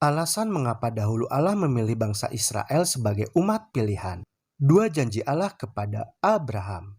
Alasan mengapa dahulu Allah memilih bangsa Israel sebagai umat pilihan. Dua janji Allah kepada Abraham.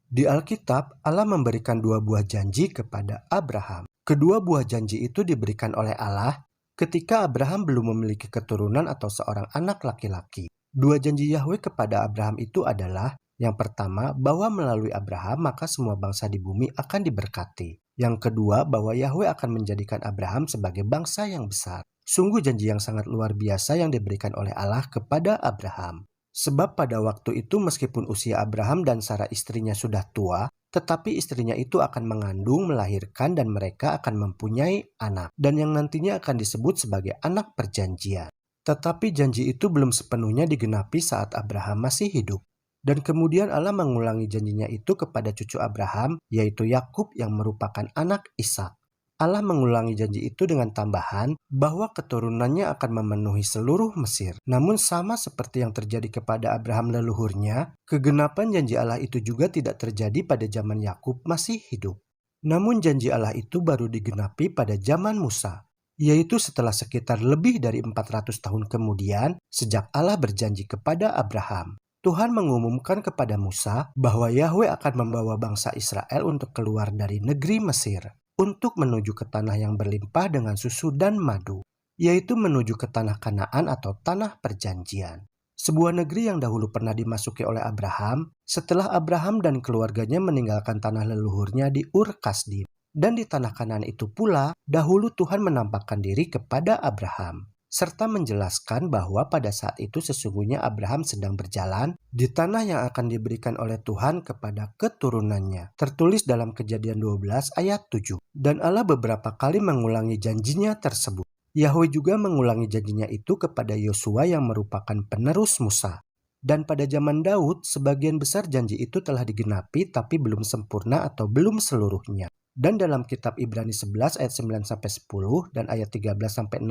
Di Alkitab, Allah memberikan dua buah janji kepada Abraham. Kedua buah janji itu diberikan oleh Allah ketika Abraham belum memiliki keturunan atau seorang anak laki-laki. Dua janji Yahweh kepada Abraham itu adalah, yang pertama, bahwa melalui Abraham maka semua bangsa di bumi akan diberkati. Yang kedua, bahwa Yahweh akan menjadikan Abraham sebagai bangsa yang besar. Sungguh janji yang sangat luar biasa yang diberikan oleh Allah kepada Abraham. Sebab pada waktu itu meskipun usia Abraham dan Sarah istrinya sudah tua, tetapi istrinya itu akan mengandung, melahirkan, dan mereka akan mempunyai anak. Dan yang nantinya akan disebut sebagai anak perjanjian. Tetapi janji itu belum sepenuhnya digenapi saat Abraham masih hidup. Dan kemudian Allah mengulangi janjinya itu kepada cucu Abraham, yaitu Yakub yang merupakan anak Ishak. Allah mengulangi janji itu dengan tambahan bahwa keturunannya akan memenuhi seluruh Mesir. Namun sama seperti yang terjadi kepada Abraham leluhurnya, kegenapan janji Allah itu juga tidak terjadi pada zaman Yakub masih hidup. Namun janji Allah itu baru digenapi pada zaman Musa, yaitu setelah sekitar lebih dari 400 tahun kemudian sejak Allah berjanji kepada Abraham. Tuhan mengumumkan kepada Musa bahwa Yahweh akan membawa bangsa Israel untuk keluar dari negeri Mesir, untuk menuju ke tanah yang berlimpah dengan susu dan madu, yaitu menuju ke tanah Kanaan atau tanah perjanjian. Sebuah negeri yang dahulu pernah dimasuki oleh Abraham, setelah Abraham dan keluarganya meninggalkan tanah leluhurnya di Ur Kasdim. Dan di tanah Kanaan itu pula, dahulu Tuhan menampakkan diri kepada Abraham, serta menjelaskan bahwa pada saat itu sesungguhnya Abraham sedang berjalan di tanah yang akan diberikan oleh Tuhan kepada keturunannya. Tertulis dalam Kejadian 12 ayat 7. Dan Allah beberapa kali mengulangi janjinya tersebut. Yahweh juga mengulangi janjinya itu kepada Yosua yang merupakan penerus Musa. Dan pada zaman Daud, sebagian besar janji itu telah digenapi tapi belum sempurna atau belum seluruhnya. Dan dalam kitab Ibrani 11 ayat 9-10 dan ayat 13-16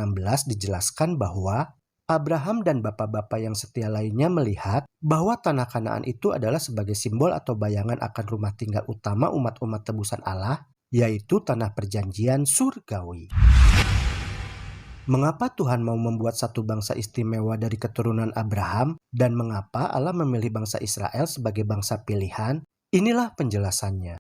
dijelaskan bahwa Abraham dan bapak-bapak yang setia lainnya melihat bahwa tanah Kanaan itu adalah sebagai simbol atau bayangan akan rumah tinggal utama umat-umat tebusan Allah, yaitu tanah perjanjian surgawi. Mengapa Tuhan mau membuat satu bangsa istimewa dari keturunan Abraham dan mengapa Allah memilih bangsa Israel sebagai bangsa pilihan? Inilah penjelasannya.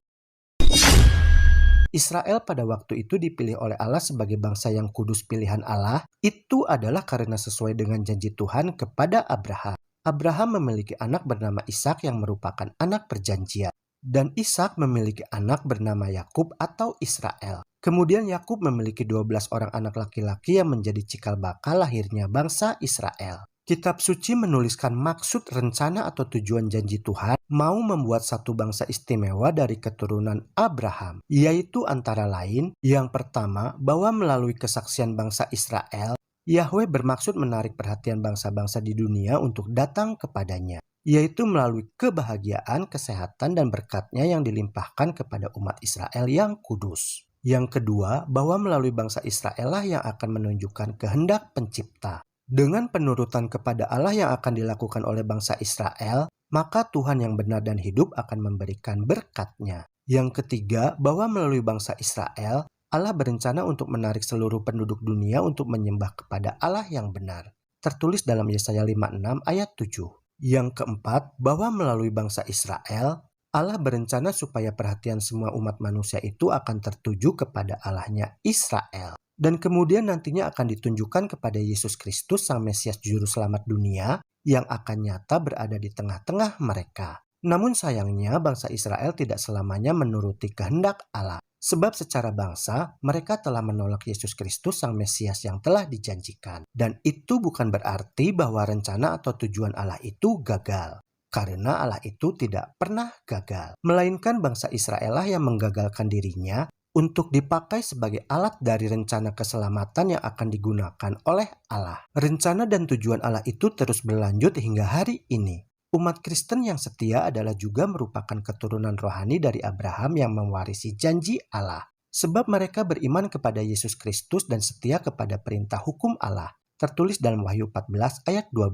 Israel pada waktu itu dipilih oleh Allah sebagai bangsa yang kudus pilihan Allah, itu adalah karena sesuai dengan janji Tuhan kepada Abraham. Abraham memiliki anak bernama Ishak yang merupakan anak perjanjian. Dan Ishak memiliki anak bernama Yakub atau Israel. Kemudian Yakub memiliki 12 orang anak laki-laki yang menjadi cikal bakal lahirnya bangsa Israel. Kitab suci menuliskan maksud, rencana atau tujuan janji Tuhan mau membuat satu bangsa istimewa dari keturunan Abraham, yaitu antara lain, yang pertama, bahwa melalui kesaksian bangsa Israel, Yahweh bermaksud menarik perhatian bangsa-bangsa di dunia untuk datang kepadanya, yaitu melalui kebahagiaan, kesehatan, dan berkatnya yang dilimpahkan kepada umat Israel yang kudus. Yang kedua, bahwa melalui bangsa Israel lah yang akan menunjukkan kehendak pencipta. Dengan penurutan kepada Allah yang akan dilakukan oleh bangsa Israel, maka Tuhan yang benar dan hidup akan memberikan berkat-Nya. Yang ketiga, bahwa melalui bangsa Israel, Allah berencana untuk menarik seluruh penduduk dunia untuk menyembah kepada Allah yang benar. Tertulis dalam Yesaya 56 ayat 7. Yang keempat, bahwa melalui bangsa Israel, Allah berencana supaya perhatian semua umat manusia itu akan tertuju kepada Allah-Nya Israel. Dan kemudian nantinya akan ditunjukkan kepada Yesus Kristus Sang Mesias Juru Selamat dunia yang akan nyata berada di tengah-tengah mereka. Namun sayangnya bangsa Israel tidak selamanya menuruti kehendak Allah. Sebab secara bangsa mereka telah menolak Yesus Kristus Sang Mesias yang telah dijanjikan. Dan itu bukan berarti bahwa rencana atau tujuan Allah itu gagal. Karena Allah itu tidak pernah gagal. Melainkan bangsa Israel lah yang menggagalkan dirinya untuk dipakai sebagai alat dari rencana keselamatan yang akan digunakan oleh Allah. Rencana dan tujuan Allah itu terus berlanjut hingga hari ini. Umat Kristen yang setia adalah juga merupakan keturunan rohani dari Abraham yang mewarisi janji Allah. Sebab mereka beriman kepada Yesus Kristus dan setia kepada perintah hukum Allah. Tertulis dalam Wahyu 14 ayat 12.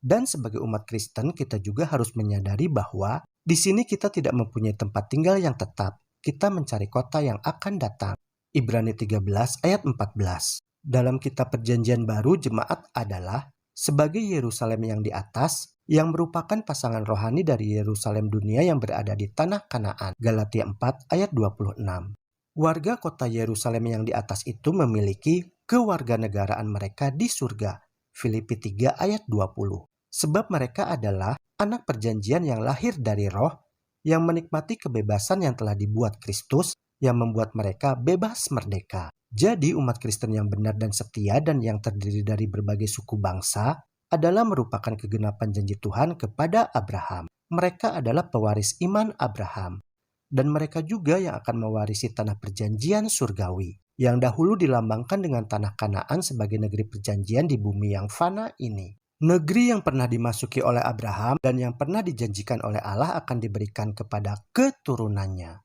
Dan sebagai umat Kristen kita juga harus menyadari bahwa di sini kita tidak mempunyai tempat tinggal yang tetap. Kita mencari kota yang akan datang. Ibrani 13 ayat 14. Dalam kitab Perjanjian Baru, jemaat adalah sebagai Yerusalem yang di atas, yang merupakan pasangan rohani dari Yerusalem dunia yang berada di tanah Kanaan. Galatia 4 ayat 26. Warga kota Yerusalem yang di atas itu memiliki kewarganegaraan mereka di surga. Filipi 3 ayat 20. Sebab mereka adalah anak perjanjian yang lahir dari roh, yang menikmati kebebasan yang telah dibuat Kristus, yang membuat mereka bebas merdeka. Jadi umat Kristen yang benar dan setia dan yang terdiri dari berbagai suku bangsa adalah merupakan kegenapan janji Tuhan kepada Abraham. Mereka adalah pewaris iman Abraham. Dan mereka juga yang akan mewarisi tanah perjanjian surgawi, yang dahulu dilambangkan dengan tanah Kanaan sebagai negeri perjanjian di bumi yang fana ini. Negeri yang pernah dimasuki oleh Abraham dan yang pernah dijanjikan oleh Allah akan diberikan kepada keturunannya.